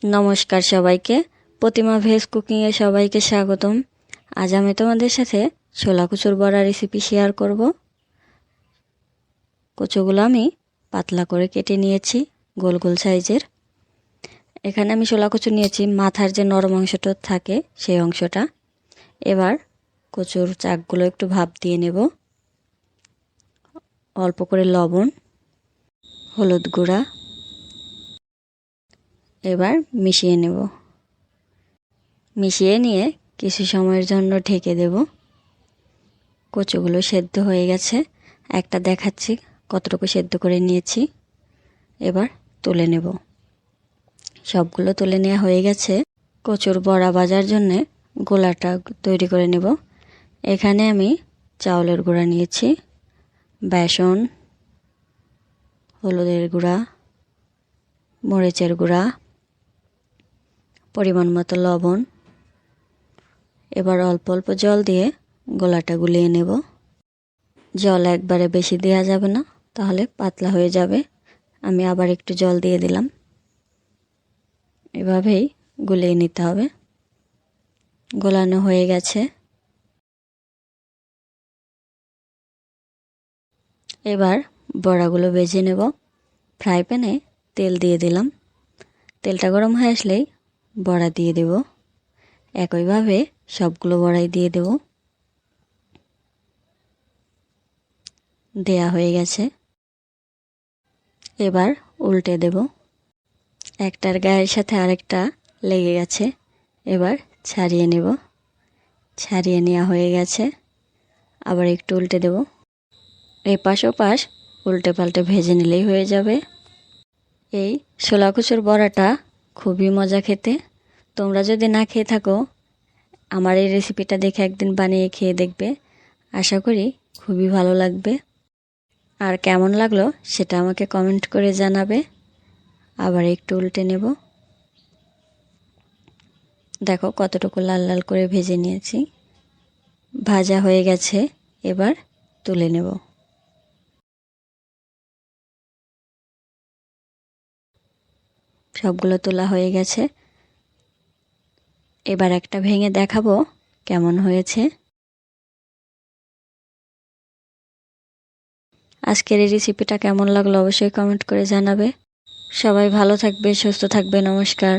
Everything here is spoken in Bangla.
নমস্কার সবাইকে, প্রতিমা ভেজ কুকিংয়ে সবাইকে স্বাগতম। আজ আমি তোমাদের সাথে ছোলা কচুর বড়া রেসিপি শেয়ার করব। কচুগুলো আমি পাতলা করে কেটে নিয়েছি, গোল গোল সাইজের। এখানে আমি ছোলা কচু নিয়েছি, মাথার যে নরম অংশটা থাকে সেই অংশটা। এবার কচুর চাকগুলো একটু ভাপ দিয়ে নেব। অল্প করে লবণ, হলুদ গুঁড়া এবার মিশিয়ে নেব। মিশিয়ে নিয়ে কিছু সময়ের জন্য ঢেকে দেব। কচুগুলো সেদ্ধ হয়ে গেছে, একটা দেখাচ্ছি কতটুকু সেদ্ধ করে নিয়েছি। এবার তুলে নেব। সবগুলো তুলে নেওয়া হয়ে গেছে। কচুর বড়া ভাজার জন্য গোলাটা তৈরি করে নেব। এখানে আমি চাউলের গুঁড়া নিয়েছি, বেসন, হলুদের গুঁড়া, মরিচের গুঁড়া, পরিমাণ মতো লবণ। এবার অল্প অল্প জল দিয়ে গোলাটা গুলিয়ে নেব। জল একবারে বেশি দেওয়া যাবে না, তাহলে পাতলা হয়ে যাবে। আমি আবার একটু জল দিয়ে দিলাম। এভাবেই গুলিয়ে নিতে হবে। গোলানো হয়ে গেছে। এবার বড়াগুলো ভেজে নেব। ফ্রাই প্যানে তেল দিয়ে দিলাম। তেলটা গরম হয়ে আসলেই বড়া দিয়ে দেব। একইভাবে সবগুলো বড়াই দিয়ে দেব। দেয়া হয়ে গেছে। এবার উল্টে দেব। একটার গায়ের সাথে আরেকটা লেগে গেছে, এবার ছাড়িয়ে নেব। ছাড়িয়ে নেওয়া হয়ে গেছে। আবার একটু উল্টে দেব। এপাশ ওপাশ উল্টে পাল্টে ভেজে নিলেই হয়ে যাবে। এই ছোলা কচুর বড়াটা খুবই মজা খেতে। তোমরা যদি না খেয়ে থাকো, আমার এই রেসিপিটা দেখে একদিন বানিয়ে খেয়ে দেখবে। আশা করি খুবই ভালো লাগবে। আর কেমন লাগলো সেটা আমাকে কমেন্ট করে জানাবে। আবার একটু উল্টে নেব। দেখো কতটুকু লাল লাল করে ভেজে নিয়েছি। ভাজা হয়ে গেছে, এবার তুলে নেব। সবগুলো তোলা হয়ে গেছে। এবার একটা ভেঙে দেখাবো কেমন হয়েছে। আজকের এই রেসিপিটা কেমন লাগলো অবশ্যই কমেন্ট করে জানাবে। সবাই ভালো থাকবে, সুস্থ থাকবে। নমস্কার।